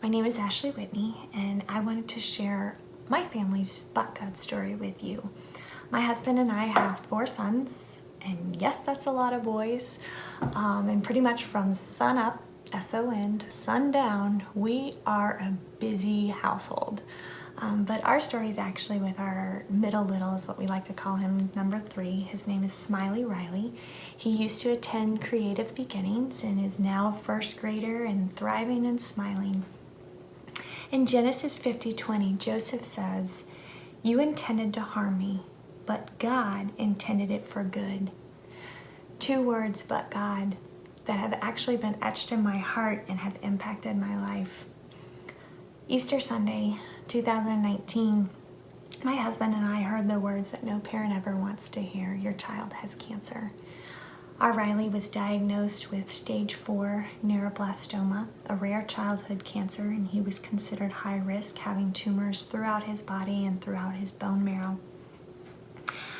My name is Ashley Whitney, and I wanted to share my family's butt God story with you. My husband and I have 4 sons, and yes, that's a lot of boys. And pretty much from sun up, S-O-N, to sundown, we are a busy household. But our story is actually with our middle little, is what we like to call him, number 3. His name is Smiley Riley. He used to attend Creative Beginnings and is now a 1st grader and thriving and smiling. In Genesis 50:20, Joseph says, "You intended to harm me, but God intended it for good." 2 words, but God, that have actually been etched in my heart and have impacted my life. Easter Sunday, 2019, my husband and I heard the words that no parent ever wants to hear: your child has cancer. Our Riley was diagnosed with stage 4 neuroblastoma, a rare childhood cancer, and he was considered high risk, having tumors throughout his body and throughout his bone marrow.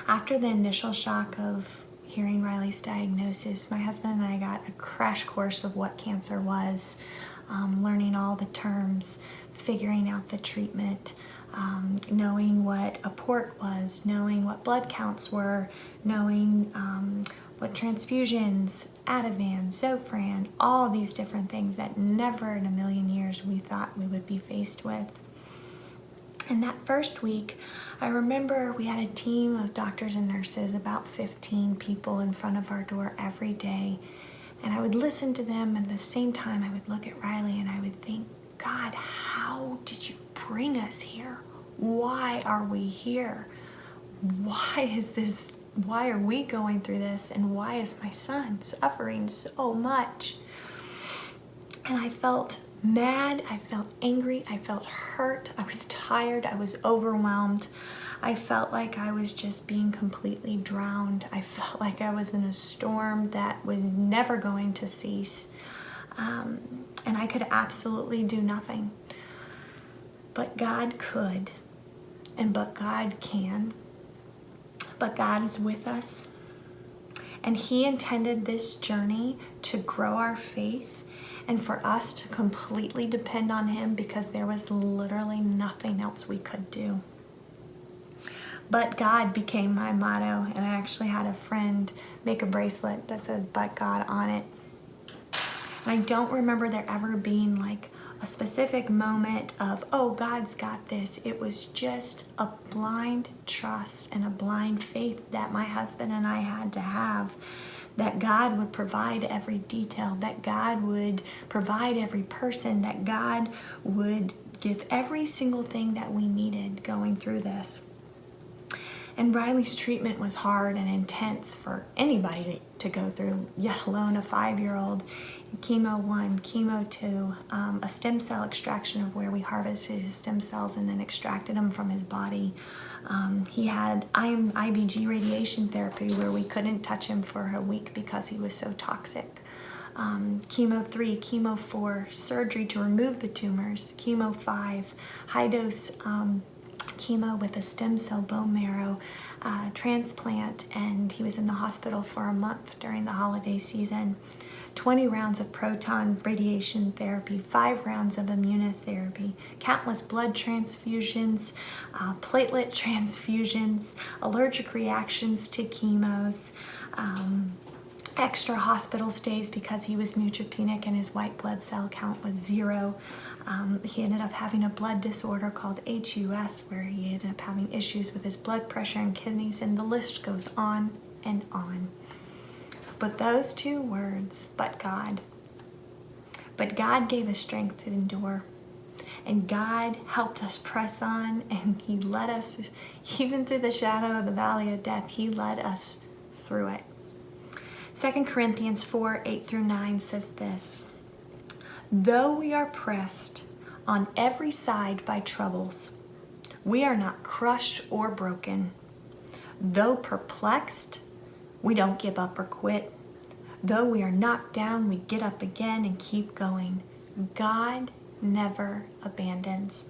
After the initial shock of hearing Riley's diagnosis, my husband and I got a crash course of what cancer was, learning all the terms, figuring out the treatment, knowing what a port was, knowing what blood counts were, knowing what transfusions, Ativan, Zofran, all these different things that never in a million years we thought we would be faced with. And that first week, I remember we had a team of doctors and nurses, about 15 people in front of our door every day. And I would listen to them, and at the same time I would look at Riley and I would think, God, how did you bring us here? Why are we here? Why are we going through this? And why is my son suffering so much? And I felt mad, I felt angry, I felt hurt, I was tired, I was overwhelmed. I felt like I was just being completely drowned. I felt like I was in a storm that was never going to cease. And I could absolutely do nothing. But God could, but God can. But God is with us. And He intended this journey to grow our faith and for us to completely depend on Him, because there was literally nothing else we could do. But God became my motto, and I actually had a friend make a bracelet that says "But God" on it. And I don't remember there ever being like a specific moment of, oh, God's got this. It was just a blind trust and a blind faith that my husband and I had to have, that God would provide every detail, that God would provide every person, that God would give every single thing that we needed going through this. And Riley's treatment was hard and intense for anybody to go through, yet alone a 5-year-old. Chemo 1, chemo 2, a stem cell extraction of where we harvested his stem cells and then extracted them from his body. He had IBG radiation therapy where we couldn't touch him for a week because he was so toxic. Chemo 3, chemo 4, surgery to remove the tumors, chemo 5, high dose chemo with a stem cell bone marrow transplant, and he was in the hospital for a month during the holiday season. 20 rounds of proton radiation therapy, 5 rounds of immunotherapy, countless blood transfusions, platelet transfusions, allergic reactions to chemos, extra hospital stays because he was neutropenic and his white blood cell count was 0. He ended up having a blood disorder called HUS, where he ended up having issues with his blood pressure and kidneys, and the list goes on and on. But those 2 words, but God. But God gave us strength to endure. And God helped us press on, and He led us, even through the shadow of the valley of death, He led us through it. 2 Corinthians 4:8-9 says this: "Though we are pressed on every side by troubles, we are not crushed or broken. Though perplexed, we don't give up or quit. Though we are knocked down, we get up again and keep going. God never abandons."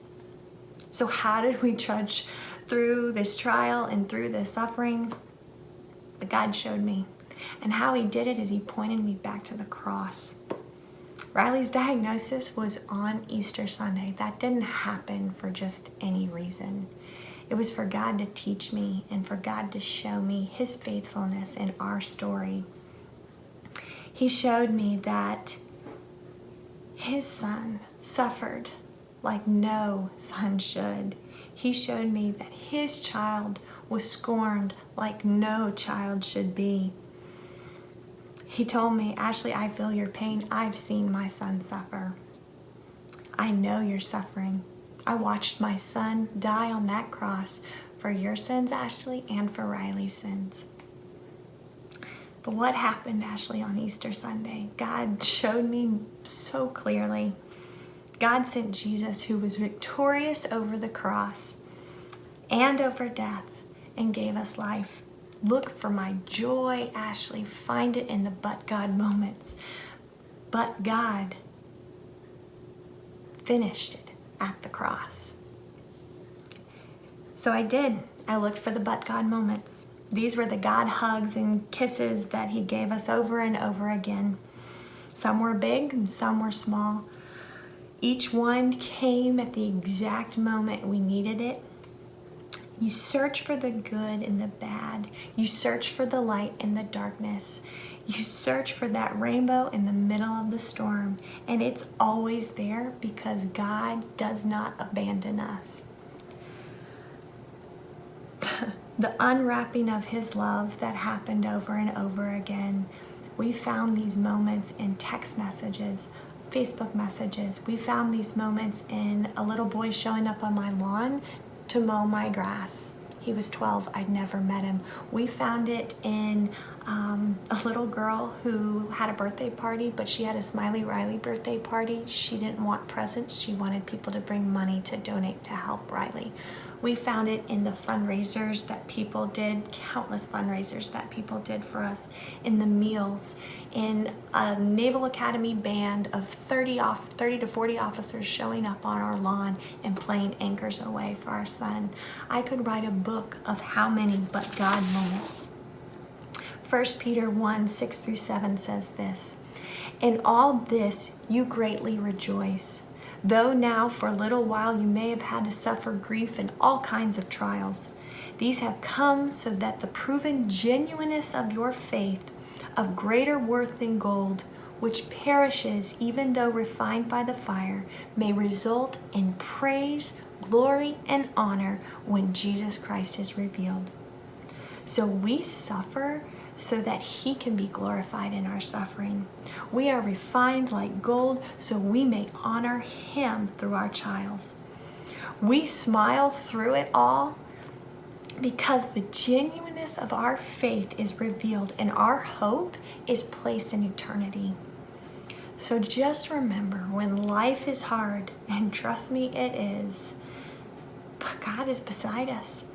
So how did we trudge through this trial and through this suffering? But God showed me. And how He did it is He pointed me back to the cross. Riley's diagnosis was on Easter Sunday. That didn't happen for just any reason. It was for God to teach me and for God to show me his faithfulness in our story. He showed me that his son suffered like no son should. He showed me that his child was scorned like no child should be. He told me, Ashley, I feel your pain. I've seen my son suffer. I know you're suffering. I watched my son die on that cross for your sins, Ashley, and for Riley's sins. But what happened, Ashley, on Easter Sunday? God showed me so clearly. God sent Jesus, who was victorious over the cross and over death, and gave us life. Look for my joy, Ashley. Find it in the but God moments. But God finished it at the cross. So I did. I looked for the but God moments. These were the God hugs and kisses that he gave us over and over again. Some were big and some were small. Each one came at the exact moment we needed it. You search for the good in the bad. You search for the light in the darkness. You search for that rainbow in the middle of the storm. And it's always there because God does not abandon us. The unwrapping of his love that happened over and over again. We found these moments in text messages, Facebook messages. We found these moments in a little boy showing up on my lawn to mow my grass. He was 12. I'd never met him. We found it in a little girl who had a birthday party, but she had a Smiley Riley birthday party. She didn't want presents. She wanted people to bring money to donate to help Riley. We found it in the fundraisers that people did, countless fundraisers that people did for us, in the meals, in a Naval Academy band of 30 to 40 officers showing up on our lawn and playing Anchors Away for our son. I could write a book of how many but God moments. 1 Peter 1, 6-7 says this, "In all this you greatly rejoice, though now for a little while you may have had to suffer grief in all kinds of trials. These have come so that the proven genuineness of your faith, of greater worth than gold, which perishes even though refined by the fire, may result in praise, glory, and honor when Jesus Christ is revealed." So we suffer so that he can be glorified in our suffering. We are refined like gold so we may honor him through our trials. We smile through it all because the genuineness of our faith is revealed and our hope is placed in eternity. So just remember, when life is hard, and trust me it is, but God is beside us.